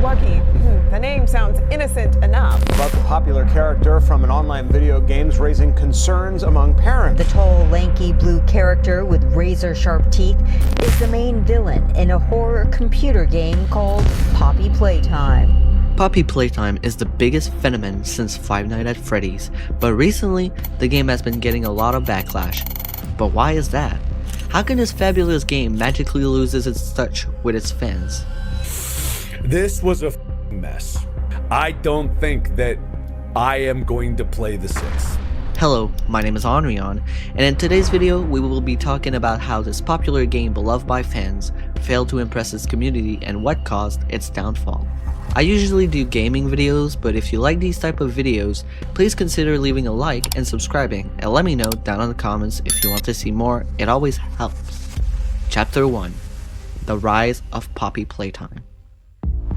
Wuggy. The name sounds innocent enough. About the popular character from an online video games raising concerns among parents. The tall, lanky blue character with razor-sharp teeth is the main villain in a horror computer game called Poppy Playtime. Poppy Playtime is the biggest phenomenon since Five Nights at Freddy's, but recently the game has been getting a lot of backlash. But why is that? How can this fabulous game magically loses its touch with its fans? This was a mess. I don't think that I am going to play the 6. Hello, my name is Henrion, and in today's video we will be talking about how this popular game beloved by fans failed to impress its community and what caused its downfall. I usually do gaming videos, but if you like these type of videos, please consider leaving a like and subscribing, and let me know down in the comments if you want to see more. It always helps. Chapter 1. The Rise of Poppy Playtime.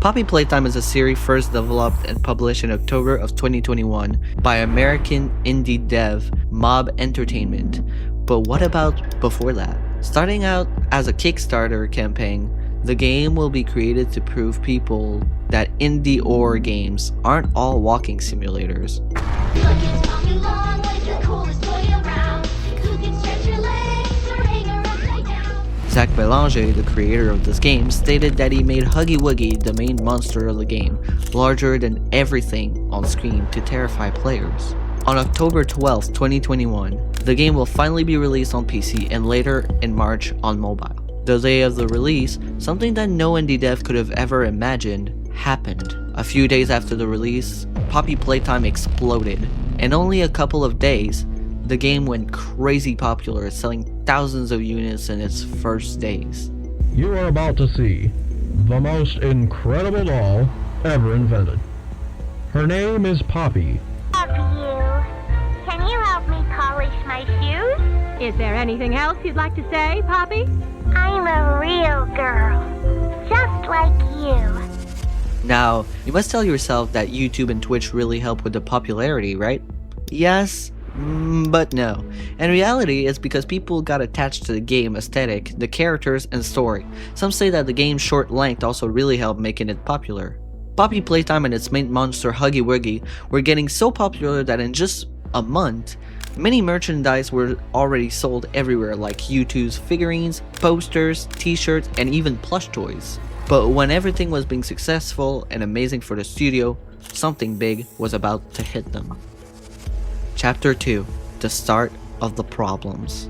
Poppy Playtime is a series first developed and published in October of 2021 by American indie dev Mob Entertainment. But what about before that? Starting out as a Kickstarter campaign, the game will be created to prove people that indie horror games aren't all walking simulators. Zach Belanger, the creator of this game, stated that he made Huggy Wuggy the main monster of the game, larger than everything on screen to terrify players. On October 12, 2021, the game will finally be released on PC and later in March on mobile. The day of the release, something that no indie dev could have ever imagined happened. A few days after the release, Poppy Playtime exploded. In only a couple of days, the game went crazy popular, selling thousands of units in its first days. You are about to see the most incredible doll ever invented. Her name is Poppy. Love you. Can you help me polish my shoes? Is there anything else you'd like to say, Poppy? I'm a real girl, just like you. Now, you must tell yourself that YouTube and Twitch really help with the popularity, right? Yes, but no. In reality, it's because people got attached to the game aesthetic, the characters, and story. Some say that the game's short length also really helped making it popular. Poppy Playtime and its main monster Huggy Wuggy were getting so popular that in just a month, many merchandise were already sold everywhere, like U2's figurines, posters, t-shirts, and even plush toys. But when everything was being successful and amazing for the studio, something big was about to hit them. Chapter 2. The Start of the Problems.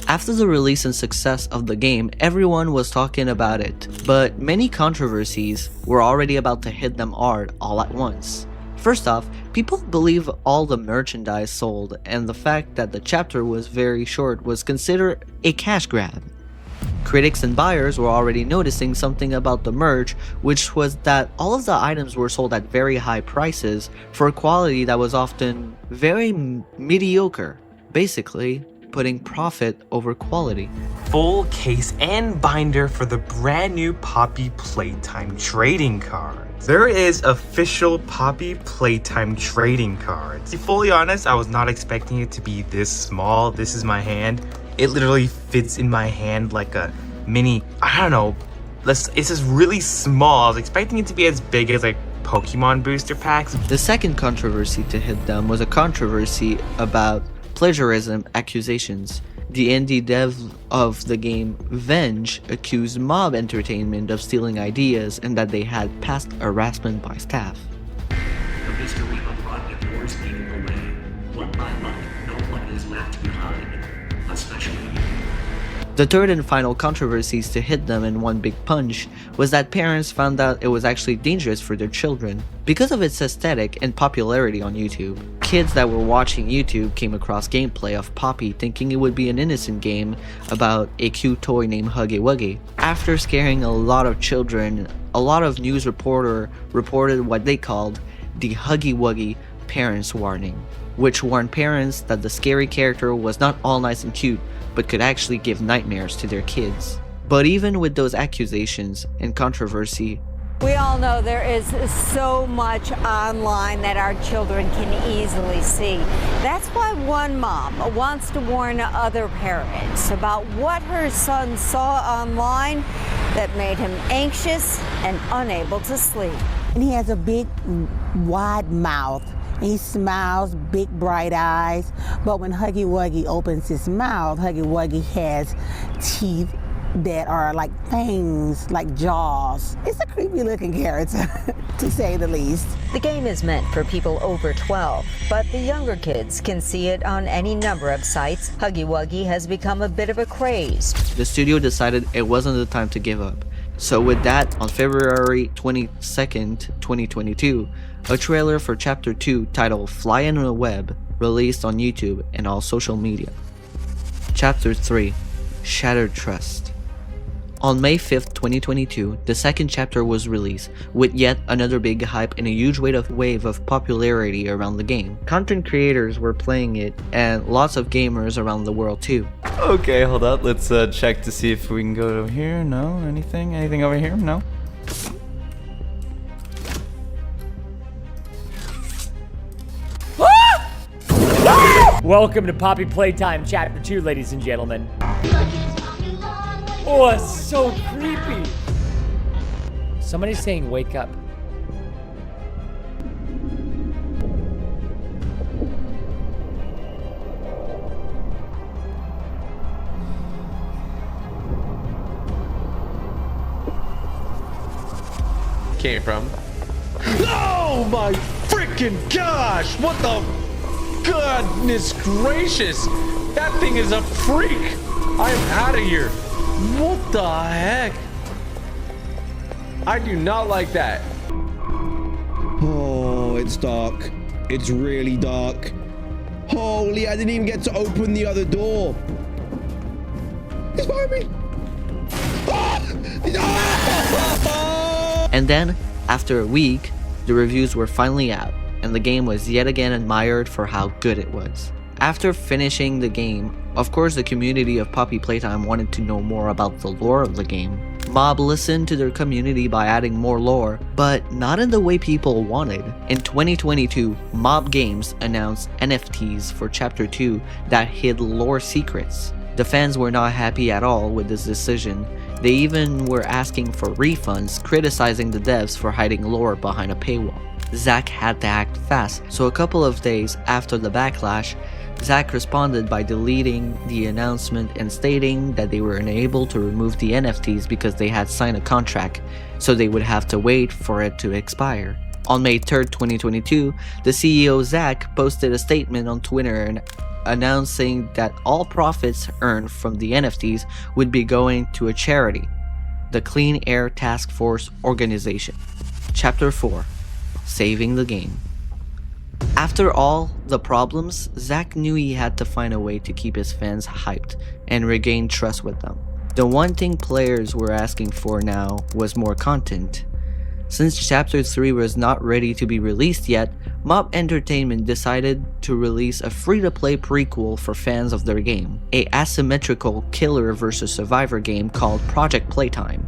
After the release and success of the game, everyone was talking about it, but many controversies were already about to hit them hard all at once. First off, people believe all the merchandise sold, and the fact that the chapter was very short was considered a cash grab. Critics and buyers were already noticing something about the merch, which was that all of the items were sold at very high prices for a quality that was often very mediocre, basically putting profit over quality. Full case and binder for the brand new Poppy Playtime trading cards. There is official Poppy Playtime trading cards. To be fully honest, I was not expecting it to be this small. This is my hand. It literally fits in my hand like a mini, I don't know, it's just really small. I was expecting it to be as big as like Pokemon booster packs. The second controversy to hit them was a controversy about plagiarism accusations. The indie dev of the game Venge accused Mob Entertainment of stealing ideas and that they had past harassment by staff. The mystery of rocket wars leading the way. One by one, no one is left behind, especially you. The third and final controversies to hit them in one big punch was that parents found out it was actually dangerous for their children. Because of its aesthetic and popularity on YouTube, kids that were watching YouTube came across gameplay of Poppy thinking it would be an innocent game about a cute toy named Huggy Wuggy. After scaring a lot of children, a lot of news reported what they called the Huggy Wuggy parents warning, which warned parents that the scary character was not all nice and cute, but could actually give nightmares to their kids. But even with those accusations and controversy, We all know there is so much online that our children can easily see. That's why one mom wants to warn other parents about what her son saw online that made him anxious and unable to sleep. And he has a big, wide mouth. He smiles, big, bright eyes. But when Huggy Wuggy opens his mouth, Huggy Wuggy has teeth that are like fangs, like jaws. It's a creepy looking character, to say the least. The game is meant for people over 12, but the younger kids can see it on any number of sites. Huggy Wuggy has become a bit of a craze. The studio decided it wasn't the time to give up. So with that, on February 22nd, 2022, a trailer for Chapter 2 titled Fly on a Web released on YouTube and all social media. Chapter 3, Shattered Trust. On May 5th, 2022, the second chapter was released, with yet another big hype and a huge wave of popularity around the game. Content creators were playing it, and lots of gamers around the world too. Okay, hold up. Let's check to see if we can go over here. No? Anything? Anything over here? No? Welcome to Poppy Playtime Chapter 2, ladies and gentlemen. Oh, it's so creepy. Somebody's saying wake up. Came from. Oh my freaking gosh! What the goodness gracious! That thing is a freak! I am out of here. What the heck? I do not like that. Oh, it's dark. It's really dark. Holy, I didn't even get to open the other door. It's behind me. And then, after a week, the reviews were finally out, and the game was yet again admired for how good it was. After finishing the game, of course the community of Poppy Playtime wanted to know more about the lore of the game. Mob listened to their community by adding more lore, but not in the way people wanted. In 2022, Mob Games announced NFTs for Chapter 2 that hid lore secrets. The fans were not happy at all with this decision. They even were asking for refunds, criticizing the devs for hiding lore behind a paywall. Zach had to act fast, so a couple of days after the backlash, Zach responded by deleting the announcement and stating that they were unable to remove the NFTs because they had signed a contract, so they would have to wait for it to expire. On May 3rd, 2022, the CEO Zach posted a statement on Twitter and announcing that all profits earned from the NFTs would be going to a charity, the Clean Air Task Force organization. Chapter 4, Saving the Game. After all the problems, Zach knew he had to find a way to keep his fans hyped and regain trust with them. The one thing players were asking for now was more content. Since Chapter 3 was not ready to be released yet, Mob Entertainment decided to release a free-to-play prequel for fans of their game, a asymmetrical killer versus survivor game called Project Playtime.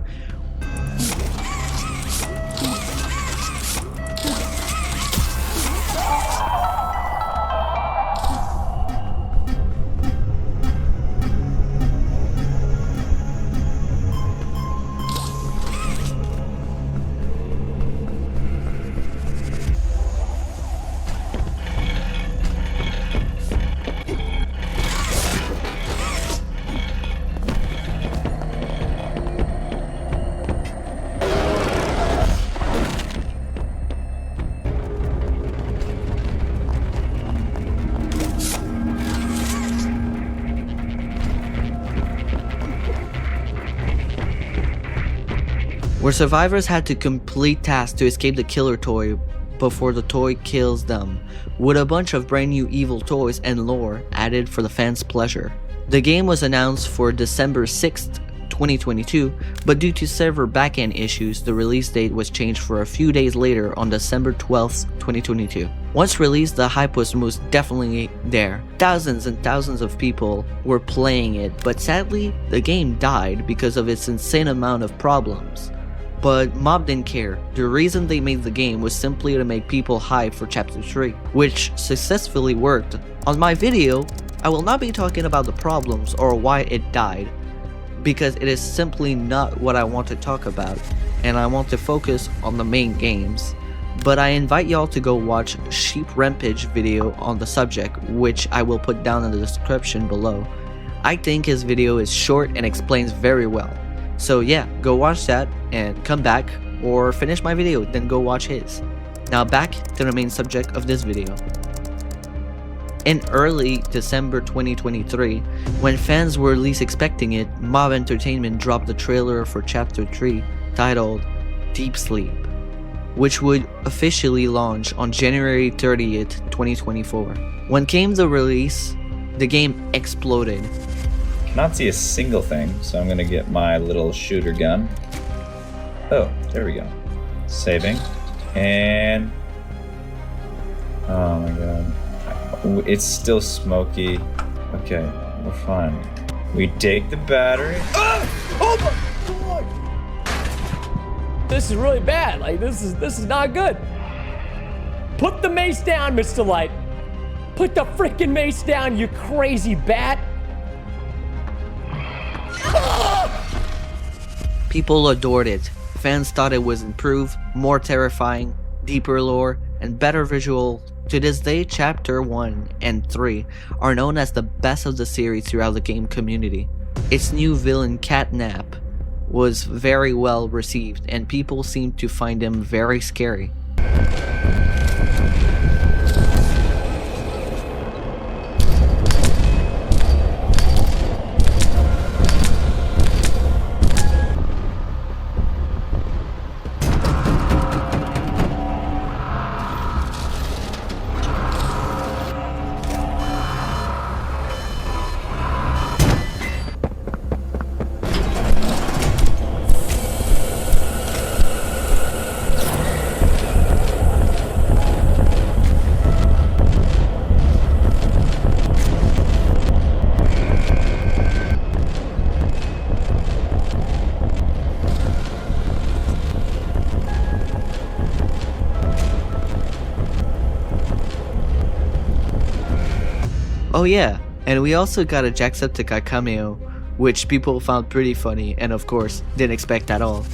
Where survivors had to complete tasks to escape the killer toy before the toy kills them, with a bunch of brand new evil toys and lore added for the fans' pleasure. The game was announced for December 6th, 2022, but due to server backend issues, the release date was changed for a few days later on December 12th, 2022. Once released, the hype was most definitely there. Thousands and thousands of people were playing it, but sadly, the game died because of its insane amount of problems. But Mob didn't care. The reason they made the game was simply to make people hype for Chapter 3, which successfully worked. On my video, I will not be talking about the problems or why it died, because it is simply not what I want to talk about, and I want to focus on the main games. But I invite y'all to go watch sheeprampage video on the subject, which I will put down in the description below. I think his video is short and explains very well. So yeah, go watch that and come back, or finish my video, then go watch his. Now back to the main subject of this video. In early December 2023, when fans were least expecting it, Mob Entertainment dropped the trailer for Chapter 3 titled Deep Sleep, which would officially launch on January 30th, 2024. When came the release, the game exploded. Cannot see a single thing, so I'm gonna get my little shooter gun. Oh, there we go. Saving. And... oh my god. It's still smoky. Okay, we're fine. We take the battery. Oh my god! This is really bad. Like, this is not good. Put the mace down, Mr. Light. Put the freaking mace down, you crazy bat. People adored it. Fans thought it was improved, more terrifying, deeper lore, and better visual. To this day, Chapter 1 and 3 are known as the best of the series throughout the game community. Its new villain Catnap was very well received, and people seemed to find him very scary. Oh yeah, and we also got a Jacksepticeye cameo, which people found pretty funny and of course didn't expect at all.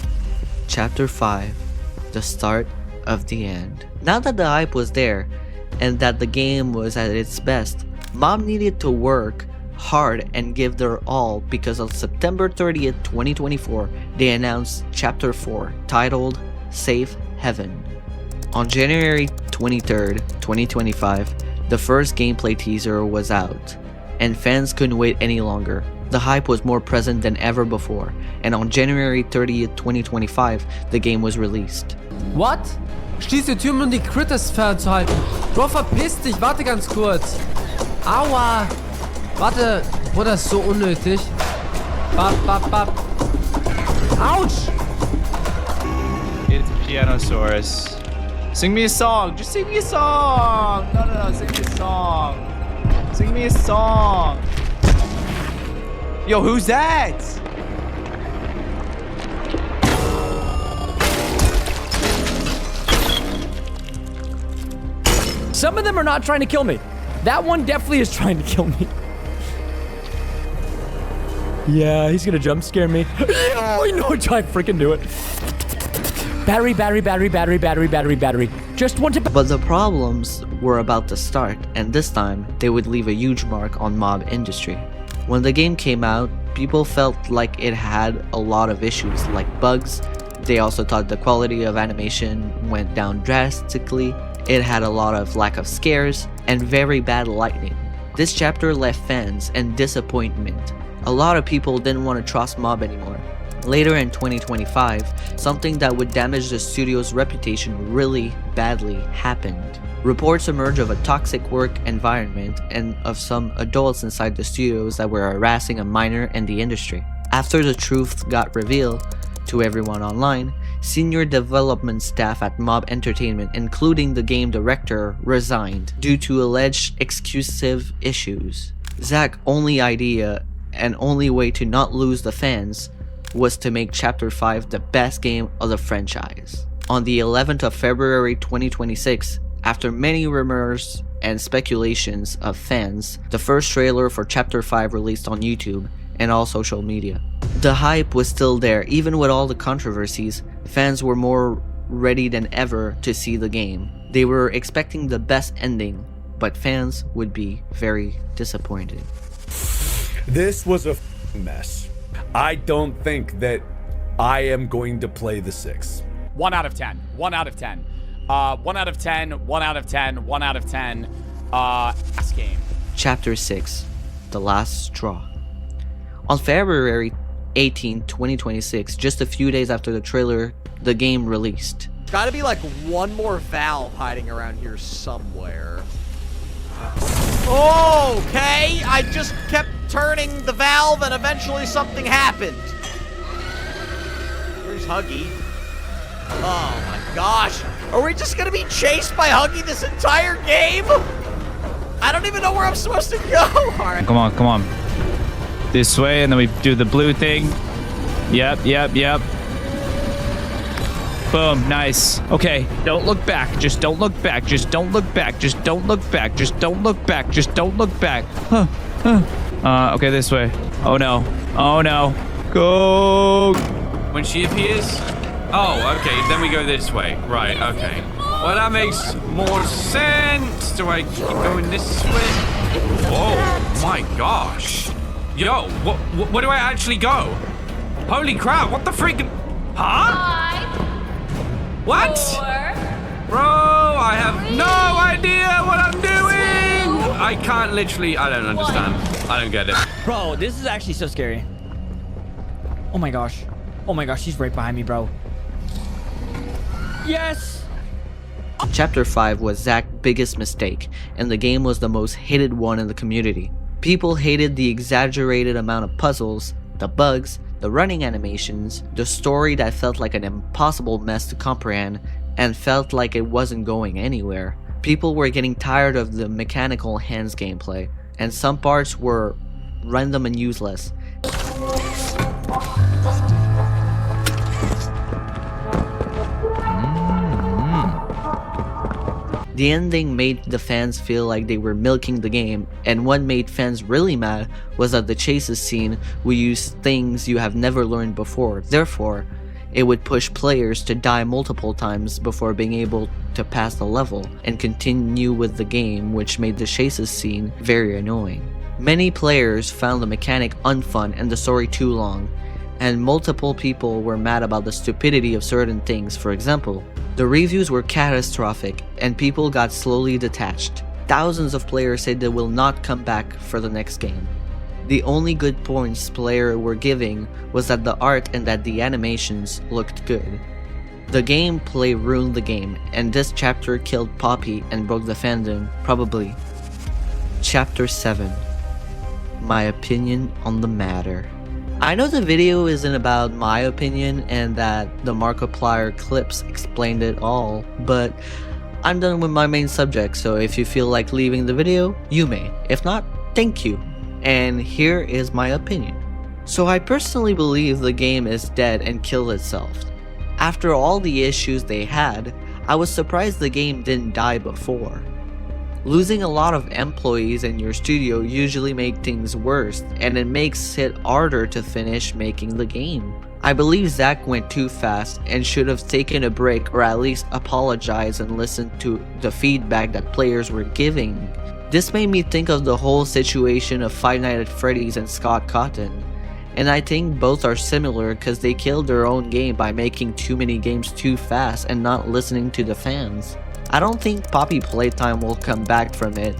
Chapter 5, the start of the end. Now that the hype was there, and that the game was at its best, Mob needed to work hard and give their all, because on September 30th, 2024, they announced Chapter 4, titled Safe Heaven. On January 23rd, 2025, the first gameplay teaser was out, and fans couldn't wait any longer. The hype was more present than ever before, and on January 30th, 2025, the game was released. What? Schließ die Tür, um die Critters fernzuhalten. Bro, verpiss dich, warte ganz kurz. Aua. Warte, Bruder, das ist so unnötig. Bap. Ouch! It's Pianosaurus. Sing me a song. Just sing me a song. No. Sing me a song. Sing me a song. Yo, who's that? Some of them are not trying to kill me. That one definitely is trying to kill me. Yeah, he's gonna jump scare me. Oh, no, I freaking do it. Battery. Just want to. But the problems were about to start, and this time they would leave a huge mark on mob industry. When the game came out, people felt like it had a lot of issues like bugs. They also thought the quality of animation went down drastically. It had a lot of lack of scares and very bad lighting. This chapter left fans in disappointment. A lot of people didn't want to trust Mob anymore. Later in 2025, something that would damage the studio's reputation really badly happened. Reports emerged of a toxic work environment and of some adults inside the studios that were harassing a minor in the industry. After the truth got revealed to everyone online, senior development staff at Mob Entertainment, including the game director, resigned due to alleged exclusive issues. Zach's only idea and only way to not lose the fans was to make Chapter 5 the best game of the franchise. On the 11th of February 2026, after many rumors and speculations of fans, the first trailer for Chapter 5 released on YouTube and all social media. The hype was still there. Even with all the controversies, fans were more ready than ever to see the game. They were expecting the best ending, but fans would be very disappointed. This was a mess. I don't think that I am going to play the 6. 1 out of 10. 1 out of 10. 1 out of 10. 1 out of 10. 1 out of 10. Last game. Chapter 6, The Last Straw. On February 18, 2026, just a few days after the trailer, the game released. There's gotta be like one more valve hiding around here somewhere. Okay, I just kept turning the valve and eventually something happened. Where's Huggy? Oh my gosh. Are we just gonna be chased by Huggy this entire game? I don't even know where I'm supposed to go. All right. Come on, come on. This way, and then we do the blue thing. Yep. Boom, nice. Okay, don't look back. Just don't look back. Just don't look back. Just don't look back. Just don't look back. Just don't look back. Okay, this way. Oh no. Oh no. Go. When she appears? Oh, okay, then we go this way. Right, okay. Well, that makes more sense. Do I keep going this way? Oh my gosh. Yo, what do I actually go? Holy crap, what the freaking... Huh? 5, what? 4, Bro, I have no idea what I'm doing. I can't literally, I don't understand. I don't get it. Bro, this is actually so scary. Oh my gosh. Oh my gosh, she's right behind me, bro. Yes! Chapter 5 was Zach's biggest mistake, and the game was the most hated one in the community. People hated the exaggerated amount of puzzles, the bugs, the running animations, the story that felt like an impossible mess to comprehend and felt like it wasn't going anywhere. People were getting tired of the mechanical hands gameplay, and some parts were random and useless. The ending made the fans feel like they were milking the game, and what made fans really mad was that the chases scene would use things you have never learned before. Therefore, it would push players to die multiple times before being able to pass the level and continue with the game, which made the chases scene very annoying. Many players found the mechanic unfun and the story too long, and multiple people were mad about the stupidity of certain things. For example, the reviews were catastrophic and people got slowly detached. Thousands of players said they will not come back for the next game. The only good points players were giving was that the art and that the animations looked good. The gameplay ruined the game, and this chapter killed Poppy and broke the fandom, probably. Chapter 7. My opinion on the matter. I know the video isn't about my opinion and that the Markiplier clips explained it all, but I'm done with my main subject, so if you feel like leaving the video, you may. If not, thank you. And here is my opinion. So I personally believe the game is dead and killed itself. After all the issues they had, I was surprised the game didn't die before. Losing a lot of employees in your studio usually make things worse, and it makes it harder to finish making the game. I believe Zach went too fast and should have taken a break or at least apologized and listened to the feedback that players were giving. This made me think of the whole situation of Five Nights at Freddy's and Scott Cawthon. And I think both are similar because they killed their own game by making too many games too fast and not listening to the fans. I don't think Poppy Playtime will come back from it,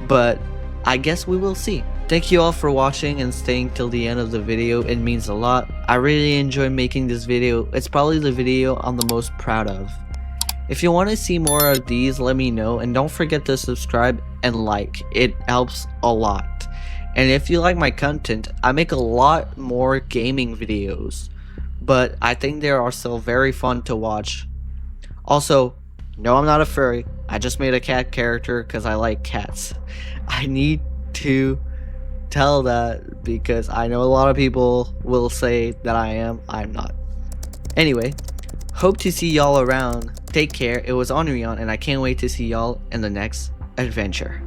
but I guess we will see. Thank you all for watching and staying till the end of the video. It means a lot. I really enjoy making this video. It's probably the video I'm the most proud of. If you want to see more of these, let me know, and don't forget to subscribe and like. It helps a lot. And if you like my content, I make a lot more gaming videos, but I think they are still very fun to watch. Also, no, I'm not a furry. I just made a cat character because I like cats. I need to tell that because I know a lot of people will say that I am. I'm not. Anyway, hope to see y'all around. Take care. It was Onryon, and I can't wait to see y'all in the next adventure.